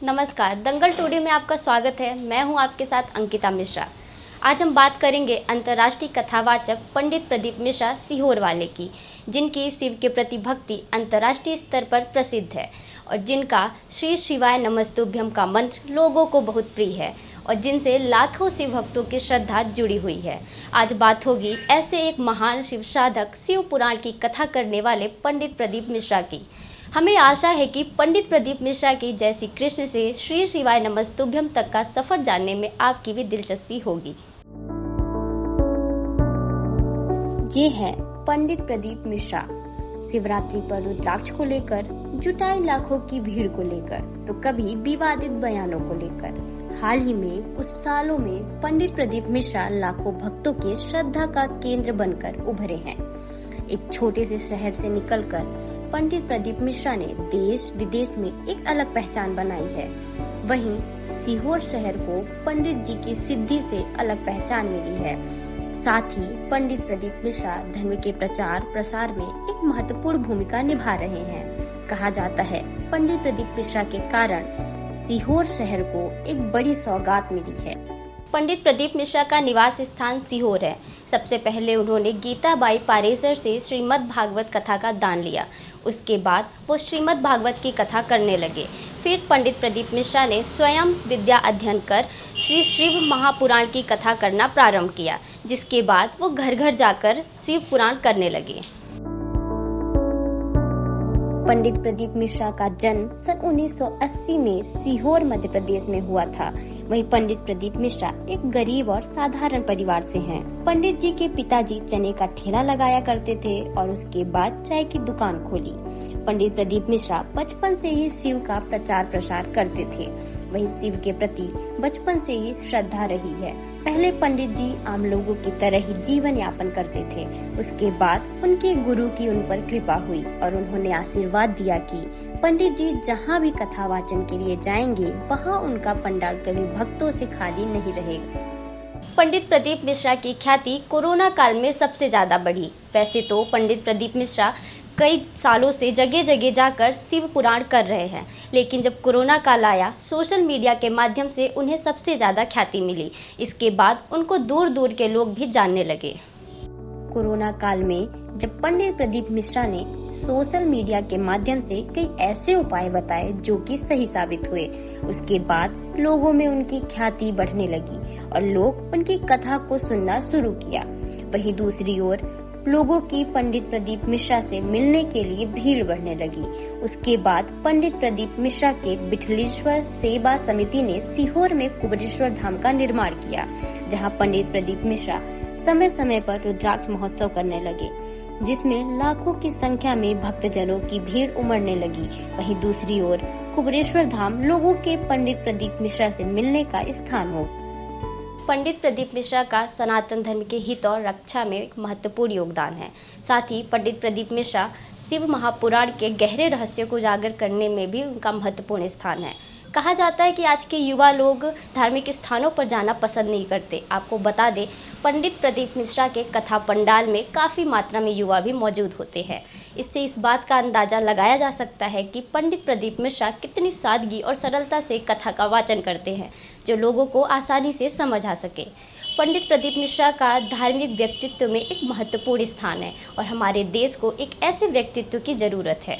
नमस्कार, दंगल टुडे में आपका स्वागत है। मैं हूं आपके साथ अंकिता मिश्रा। आज हम बात करेंगे अंतर्राष्ट्रीय कथावाचक पंडित प्रदीप मिश्रा सीहोर वाले की, जिनकी शिव के प्रति भक्ति अंतर्राष्ट्रीय स्तर पर प्रसिद्ध है और जिनका श्री शिवाय नमस्तुभ्यम का मंत्र लोगों को बहुत प्रिय है और जिनसे लाखों शिव भक्तों की श्रद्धा जुड़ी हुई है। आज बात होगी ऐसे एक महान शिव साधक, शिव पुराण की कथा करने वाले पंडित प्रदीप मिश्रा की। हमें आशा है कि पंडित प्रदीप मिश्रा की जय श्री कृष्ण से श्री शिवाय नमस्तुभ्यम तक का सफर जानने में आपकी भी दिलचस्पी होगी। ये है पंडित प्रदीप मिश्रा। शिवरात्रि पर रुद्राक्ष को लेकर, जुटाई लाखों की भीड़ को लेकर, तो कभी विवादित बयानों को लेकर। हाल ही में कुछ सालों में पंडित प्रदीप मिश्रा लाखों भक्तों के श्रद्धा का केंद्र बनकर उभरे हैं। एक छोटे से शहर से निकलकर पंडित प्रदीप मिश्रा ने देश विदेश में एक अलग पहचान बनाई है। वहीं सीहोर शहर को पंडित जी की सिद्धि से अलग पहचान मिली है। साथ ही पंडित प्रदीप मिश्रा धर्म के प्रचार प्रसार में एक महत्वपूर्ण भूमिका निभा रहे हैं। कहा जाता है पंडित प्रदीप मिश्रा के कारण सीहोर शहर को एक बड़ी सौगात मिली है। पंडित प्रदीप मिश्रा का निवास स्थान सीहोर है। सबसे पहले उन्होंने गीताबाई पारेसर से श्रीमद् भागवत कथा का दान लिया। उसके बाद वो श्रीमद् भागवत की कथा करने लगे। फिर पंडित प्रदीप मिश्रा ने स्वयं विद्या अध्ययन कर श्री शिव महापुराण की कथा करना प्रारंभ किया, जिसके बाद वो घर घर जाकर शिव पुराण करने लगे। पंडित प्रदीप मिश्रा का जन्म सन 1980 में सीहोर मध्य प्रदेश में हुआ था। वहीं पंडित प्रदीप मिश्रा एक गरीब और साधारण परिवार से हैं। पंडित जी के पिताजी चने का ठेला लगाया करते थे और उसके बाद चाय की दुकान खोली। पंडित प्रदीप मिश्रा बचपन से ही शिव का प्रचार प्रसार करते थे। वहीं शिव के प्रति बचपन से ही श्रद्धा रही है। पहले पंडित जी आम लोगों की तरह ही जीवन यापन करते थे। उसके बाद उनके गुरु की उन पर कृपा हुई और उन्होंने आशीर्वाद दिया कि पंडित जी जहाँ भी कथा वाचन के लिए जाएंगे, वहाँ उनका पंडाल कभी भक्तों से खाली नहीं रहेगा। पंडित प्रदीप मिश्रा की ख्याति कोरोना काल में सबसे ज्यादा बढ़ी। वैसे तो पंडित प्रदीप मिश्रा कई सालों से जगह जगह जाकर शिव पुराण कर रहे हैं, लेकिन जब कोरोना काल आया, सोशल मीडिया के माध्यम से उन्हें सबसे ज़्यादा ख्याति मिली। इसके बाद उनको दूर दूर के लोग भी जानने लगे। कोरोना काल में जब पंडित प्रदीप मिश्रा ने सोशल मीडिया के माध्यम से कई ऐसे उपाय बताए जो कि सही साबित हुए, उसके बाद लोगों में उनकी ख्याति बढ़ने लगी और लोग उनकी कथा को सुनना शुरू किया। वहीं दूसरी ओर लोगों की पंडित प्रदीप मिश्रा से मिलने के लिए भीड़ बढ़ने लगी। उसके बाद पंडित प्रदीप मिश्रा के बिठलेश्वर सेवा समिति ने सीहोर में कुबेरेश्वर धाम का निर्माण किया, जहां पंडित प्रदीप मिश्रा समय समय पर रुद्राक्ष महोत्सव करने लगे, जिसमें लाखों की संख्या में भक्तजनों की भीड़ उमड़ने लगी। वहीं दूसरी ओर कुबेरेश्वर धाम लोगों के पंडित प्रदीप मिश्रा से मिलने का स्थान हो। पंडित प्रदीप मिश्रा का सनातन धर्म के हित और रक्षा में एक महत्वपूर्ण योगदान है। साथ ही पंडित प्रदीप मिश्रा शिव महापुराण के गहरे रहस्य को उजागर करने में भी उनका महत्वपूर्ण स्थान है। कहा जाता है कि आज के युवा लोग धार्मिक स्थानों पर जाना पसंद नहीं करते। आपको बता दें, पंडित प्रदीप मिश्रा के कथा पंडाल में काफ़ी मात्रा में युवा भी मौजूद होते हैं। इससे इस बात का अंदाज़ा लगाया जा सकता है कि पंडित प्रदीप मिश्रा कितनी सादगी और सरलता से कथा का वाचन करते हैं, जो लोगों को आसानी से समझ आ सके। पंडित प्रदीप मिश्रा का धार्मिक व्यक्तित्व में एक महत्वपूर्ण स्थान है और हमारे देश को एक ऐसे व्यक्तित्व की ज़रूरत है।